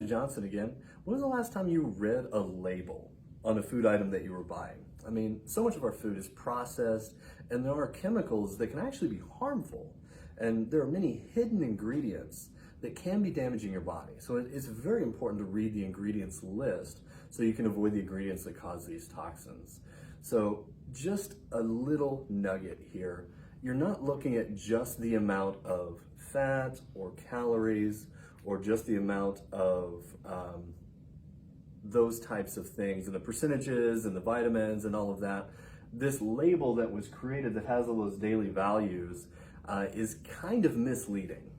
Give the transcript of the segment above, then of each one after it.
Johnson again. When was the last time you read a label on a food item that you were buying? I mean, so much of our food is processed and there are chemicals that can actually be harmful. And there are many hidden ingredients that can be damaging your body. So it's very important to read the ingredients list so you can avoid the ingredients that cause these toxins. So just a little nugget here. You're not looking at just the amount of fat or calories or just the amount of those types of things and the percentages and the vitamins and all of that. This label that was created that has all those daily values is kind of misleading.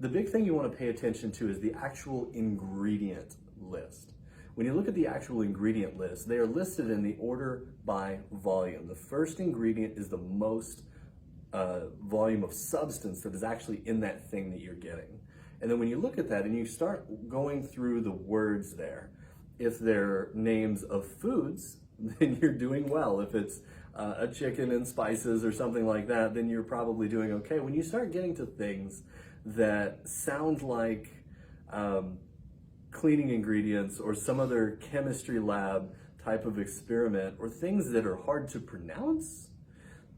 The big thing you want to pay attention to is the actual ingredient list. When you look at the actual ingredient list, they are listed in the order by volume. The first ingredient is the most volume of substance that is actually in that thing that you're getting. And then when you look at that and you start going through the words there, if they're names of foods, then you're doing well. If it's a chicken and spices or something like that, then you're probably doing okay. When you start getting to things that sound like cleaning ingredients or some other chemistry lab type of experiment or things that are hard to pronounce,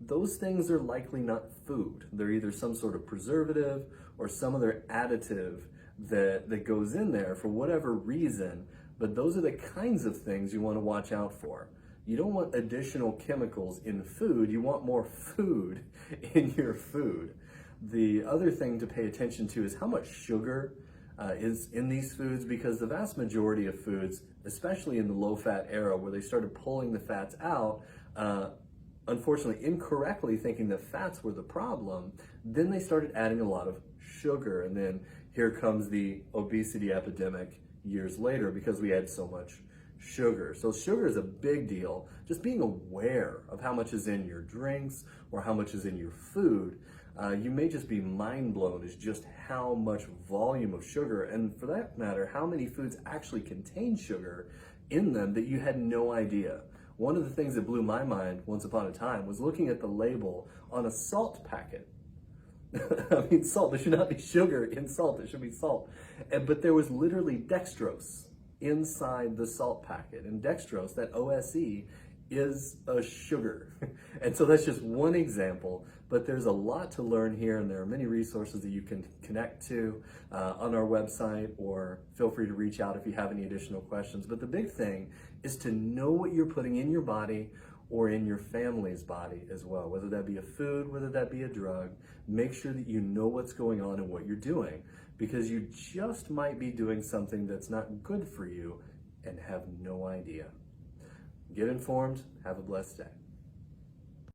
those things are likely not food. They're either some sort of preservative or some other additive that goes in there for whatever reason, but those are the kinds of things you want to watch out for. You don't want additional chemicals in food, you want more food in your food. The other thing to pay attention to is how much sugar is in these foods, because the vast majority of foods, especially in the low-fat era where they started pulling the fats out, unfortunately incorrectly thinking that fats were the problem, then they started adding a lot of sugar, and then here comes the obesity epidemic years later because we had so much sugar. So sugar is a big deal. Just being aware of how much is in your drinks or how much is in your food, you may just be mind blown as just how much volume of sugar, and for that matter, how many foods actually contain sugar in them that you had no idea. One of the things that blew my mind once upon a time was looking at the label on a salt packet. I mean, salt, there should not be sugar in salt, it should be salt. But there was literally dextrose inside the salt packet. And dextrose, that OSE, is a sugar. And so that's just one example, but there's a lot to learn here, and there are many resources that you can connect to on our website, or feel free to reach out if you have any additional questions. But the big thing is to know what you're putting in your body or in your family's body as well, whether that be a food, whether that be a drug. Make sure that you know what's going on and what you're doing, because you just might be doing something that's not good for you and have no idea. Get informed, have a blessed day.